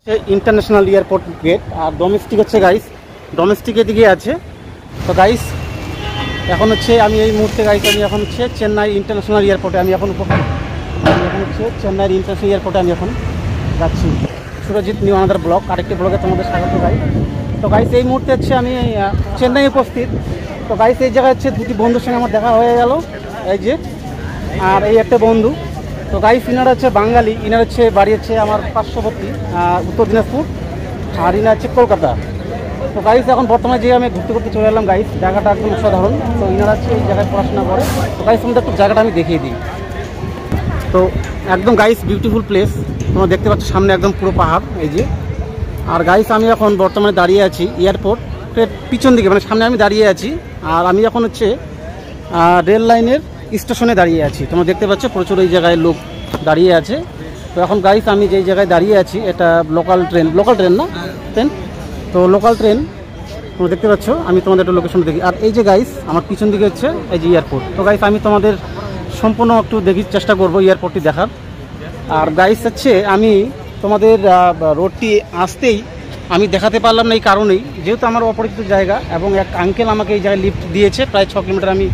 International airport gate और domestic হচ্ছে guys ডোমেস্টিকের দিকে আছে। তো গাইস এখন হচ্ছে আমি এই মুহূর্তে গাইস আমি এখন হচ্ছে চেন্নাই ইন্টারন্যাশনাল এয়ারপোর্টে আমি এখন হচ্ছে চেন্নাইয়ের ইন্টারন্যাশনাল এয়ারপোর্টে আমি এখন যাচ্ছি। সুরজিৎ নিউ আনাদার ব্লগ, আরেকটি ব্লগে তোমাদের স্বাগত গাইস। তো গাইস এই মুহূর্তে হচ্ছে আমি চেন্নাই উপস্থিত। তো গাইস এই জায়গায় হচ্ছে দুটি বন্ধুর সঙ্গে আমার দেখা হয়ে গেল, এই যে আর এই একটা বন্ধু। তো গাইস ইনারা হচ্ছে বাঙালি, ইনার হচ্ছে বাড়ি হচ্ছে আমার পার্শ্ববর্তী উত্তর দিনাজপুর, আর ইনার হচ্ছে কলকাতা। তো গাইস এখন বর্তমানে যে আমি ঘুরতে ঘুরতে চলে এলাম গাইস, জায়গাটা একদম অসাধারণ। তো ইনারা হচ্ছে এই জায়গায় পড়াশোনা করে। তো গাইস তোমাদের একটু জায়গাটা আমি দেখিয়ে দিই। তো একদম গাইস বিউটিফুল প্লেস, তোমরা দেখতে পাচ্ছ সামনে একদম পুরো পাহাড় এই যে। আর গাইস আমি এখন বর্তমানে দাঁড়িয়ে আছি এয়ারপোর্টের পিছন দিকে, মানে সামনে আমি দাঁড়িয়ে আছি। আর আমি এখন হচ্ছে রেল লাইনের স্টেশনে দাঁড়িয়ে আছি। তোমরা দেখতে পাচ্ছ প্রচুর এই জায়গায় লোক দাঁড়িয়ে আছে। তো এখন গাইস আমি যেই জায়গায় দাঁড়িয়ে আছি এটা লোকাল ট্রেন না ট্রেন, তো লোকাল ট্রেন তোমরা দেখতে পাচ্ছ। আমি তোমাদের একটা লোকেশন দেখি। আর এই যে গাইস আমার পিছন দিকে হচ্ছে এই যে এয়ারপোর্ট। তো গাইস আমি তোমাদের সম্পূর্ণ একটু চেষ্টা করবো এয়ারপোর্টটি দেখার। আর গাইস হচ্ছে আমি তোমাদের রোডটি আসতেই আমি দেখাতে পারলাম না এই কারণেই, যেহেতু আমার অপরিচিত জায়গা এবং এক আঙ্কেল আমাকে এই জায়গায় লিফট দিয়েছে। প্রায় 6 কিলোমিটার আমি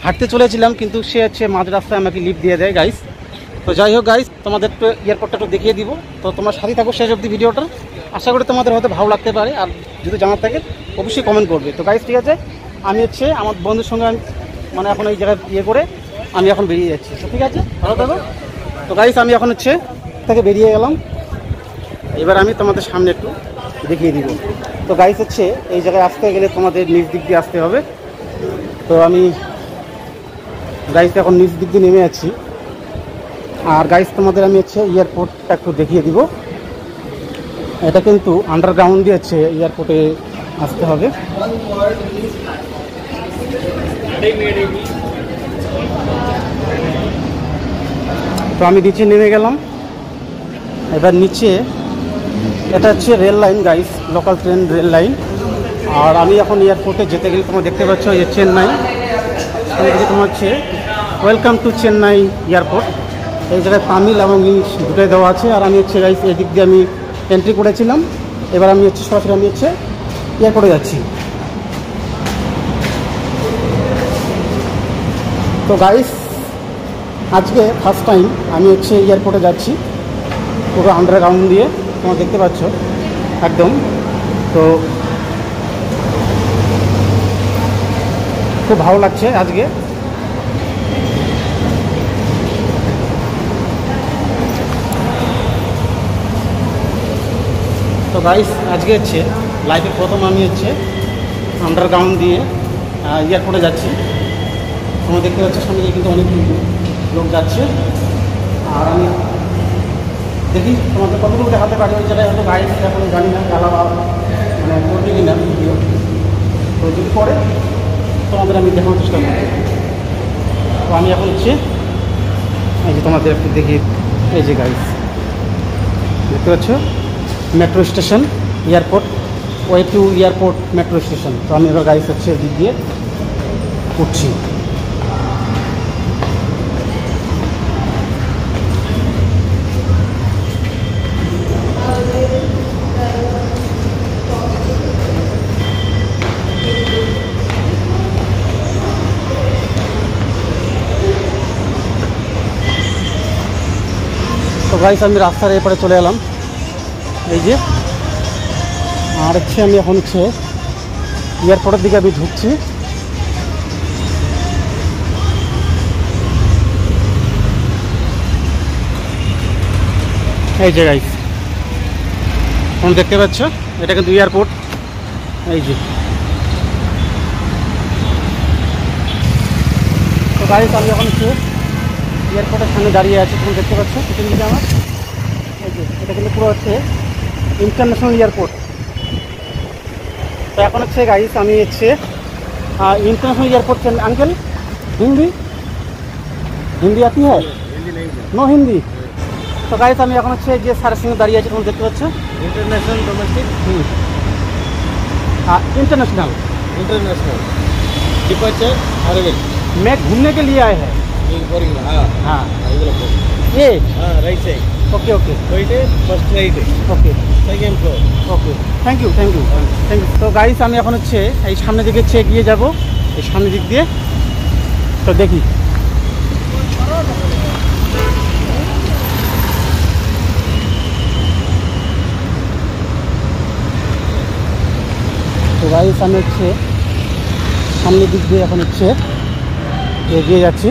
হাঁটতে চলেছিলাম, কিন্তু সে হচ্ছে মাঝ রাস্তায় আমাকে লিফট দিয়ে দেয় গাইস। তো যাই হোক গাইস তোমাদের একটু এয়ারপোর্টটা একটু দেখিয়ে দিব। তো তোমার সাথে থাকো শেষ অবধি ভিডিওটা, আশা করি তোমাদের হয়তো ভালো লাগতে পারে। আর যদি জানার থাকে অবশ্যই কমেন্ট করবে। তো গাইস ঠিক আছে, আমি হচ্ছে আমার বন্ধুর সঙ্গে মানে এখন এই জায়গায় করে আমি এখন বেরিয়ে যাচ্ছি। তো ঠিক আছে, ভালো থাকো। তো গাইস আমি এখন হচ্ছে থেকে বেরিয়ে গেলাম, এবার আমি তোমাদের সামনে একটু দেখিয়ে দিব। তো গাইস হচ্ছে এই জায়গায় আসতে গেলে তোমাদের নিজ দিক দিয়ে আসতে হবে। তো আমি গাইস এখন নিজ দিক দিয়ে নেমে আছি। আর গাইস তোমাদের আমি হচ্ছে এয়ারপোর্টটা একটু দেখিয়ে দিব। এটা কিন্তু আন্ডারগ্রাউন্ড দিয়ে হচ্ছে এয়ারপোর্টে আসতে হবে। তো আমি নিচে নেমে গেলাম। এবার নিচে এটা হচ্ছে rail line guys, local train rail line. আর আমি এখন এয়ারপোর্টে যেতে গেলে তোমরা দেখতে পাচ্ছ যে চেন্নাই, তোমার হচ্ছে ওয়েলকাম টু চেন্নাই এয়ারপোর্ট। এই জায়গায় তামিল এবং ইংলিশ দুটোই দেওয়া আছে। আর আমি হচ্ছে গাইস এই দিক দিয়ে আমি এন্ট্রি করেছিলাম। এবার আমি হচ্ছে সরাসরি আমি হচ্ছে এয়ারপোর্টে যাচ্ছি। তো গাইস আজকে ফার্স্ট টাইম আমি হচ্ছে এয়ারপোর্টে যাচ্ছি পুরো আন্ডারগ্রাউন্ড দিয়ে, তোমরা দেখতে পাচ্ছ একদম। তো খুব ভালো লাগছে আজকে। তো গাইস আজকে হচ্ছে লাইফে প্রথম আমি হচ্ছে আন্ডারগ্রাউন্ড দিয়ে এয়ারপোর্টে যাচ্ছি। তোমরা দেখতে পাচ্ছ সামনে কিন্তু অনেক লোক যাচ্ছে। আর আমি দেখি তোমাদের কতটুকু দেখাতে পারি। ওই জায়গায় হয়তো গাড়ি এখন জানি না চালাবা মানে করবে কিনা ভিডিও, তো যদি পরে তোমাদের আমি দেখানোর চেষ্টা করি। তো আমি এখন হচ্ছে এই যে তোমাদের একটু দেখি, এই যে গাইস দেখতে পাচ্ছ metro station airport, way to airport metro station. তো আমি এবার গাইস হচ্ছে দিক দিয়ে উঠছি। তো গাইস আমি রাস্তার এপারে চলে এলাম এই যে। আর হচ্ছে আমি এখন হচ্ছে এয়ারপোর্টের দিকে আমি ঢুকছি। এই যে গাইস তোমরা দেখতে পাচ্ছ এটা কিন্তু এয়ারপোর্ট, এই যে। তো গাইস আমি এখন হচ্ছে এয়ারপোর্টের সামনে দাঁড়িয়ে আছি, তোমরা দেখতে পাচ্ছ পিছন দিকে আমার। এই যে এটা কিন্তু পুরো হচ্ছে इंटरनेशनल एयरपोर्ट। तो এখন হচ্ছে গাইস আমি হচ্ছে इंटरनेशनल एयरपोर्ट के अंकल हिंदी हिंदी आती है? हिंदी नहीं, नो हिंदी। तो गाइस আমি এখন হচ্ছে যে স্যারের সঙ্গে দাঁড়িয়ে আছি, তোমরা দেখতে পাচ্ছ international domestic international international departure arrival. मैं घूमने के लिए आए हैं। हाँ ये right side. Okay okay, first right. Okay second floor. Okay, thank you. তো গাইস আমি এখন হচ্ছে এই সামনের দিকে এগিয়ে যাব, এই সামনের দিক দিয়ে। তো দেখি তো গাইস আমি হচ্ছে সামনের দিক দিয়ে এখন হচ্ছে এগিয়ে যাচ্ছি।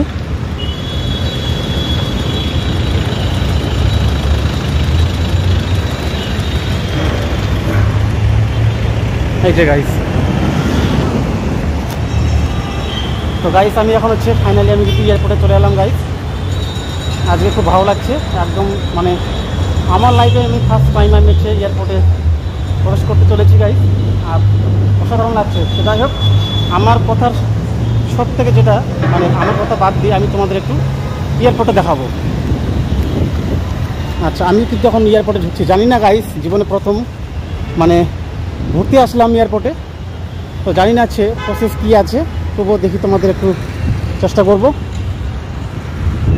এই যে গাইস, তো গাইস আমি এখন হচ্ছে ফাইনালি আমি যদি এয়ারপোর্টে চলে এলাম গাইস। আজকে খুব ভালো লাগছে একদম, মানে আমার লাইফে আমি ফার্স্ট টাইম আমি হচ্ছে এয়ারপোর্টে প্রবেশ করতে চলেছি গাইস। আর অসাধারণ লাগছে। তো যাই হোক, আমার কথার সব থেকে যেটা মানে আমার কথা বাদ দিয়ে আমি তোমাদের একটু এয়ারপোর্টে দেখাবো। আচ্ছা, আমি কিন্তু এখন এয়ারপোর্টে ঢুকছি। জানি না গাইস, জীবনে প্রথম মানে ঘুরতে আসলাম এয়ারপোর্টে, তো জানি না আছে প্রসেস কী আছে, তবুও দেখি তোমাদের একটু চেষ্টা করবো।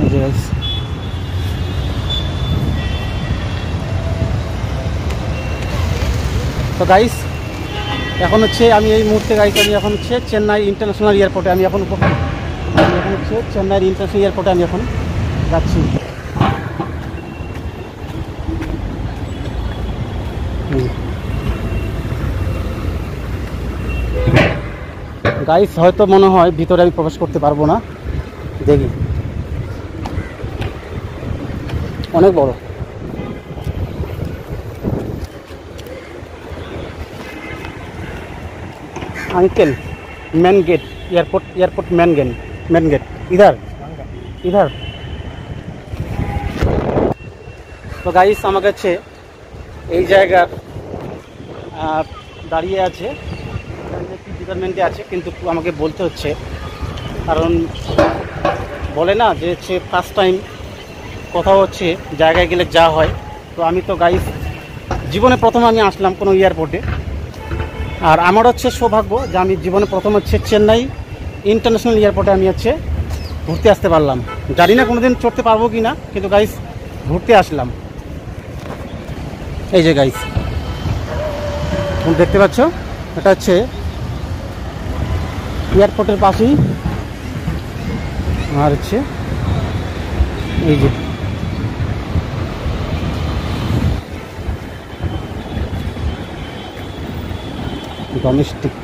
এই যে গাইস, তো গাইস এখন হচ্ছে আমি এই মুহূর্তে গাইস আমি এখন হচ্ছে চেন্নাই ইন্টারন্যাশনাল এয়ারপোর্টে আমি এখন হচ্ছে চেন্নাই ইন্টারন্যাশনাল এয়ারপোর্টে আমি এখন যাচ্ছি। গাইস হয়তো মনে হয় ভিতরে আমি প্রবেশ করতে পারবো না, দেখি। অনেক বড়। Uncle main gate airport main gate इधर তো গাইস আমার কাছে এই জায়গার দাঁড়িয়ে আছে, ডিপার্টমেন্টে আছে, কিন্তু আমাকে বলতে হচ্ছে, কারণ বলে না যে হচ্ছে ফার্স্ট টাইম কোথাও হচ্ছে জায়গায় গেলে যা হয়। তো আমি তো গাইস জীবনে প্রথম আমি আসলাম কোনো এয়ারপোর্টে, আর আমার হচ্ছে সৌভাগ্য যে আমি জীবনে প্রথম হচ্ছে চেন্নাই ইন্টারন্যাশনাল এয়ারপোর্টে আমি হচ্ছে ঘুরতে আসতে পারলাম। জানি না কোনোদিন চড়তে পারবো কি না, কিন্তু গাইস ঘুরতে আসলাম। এই যে গাইস দেখতে পাচ্ছ, এটা হচ্ছে এয়ারপোর্টের পাশেই, আর হচ্ছে এই যে ডোমেস্টিক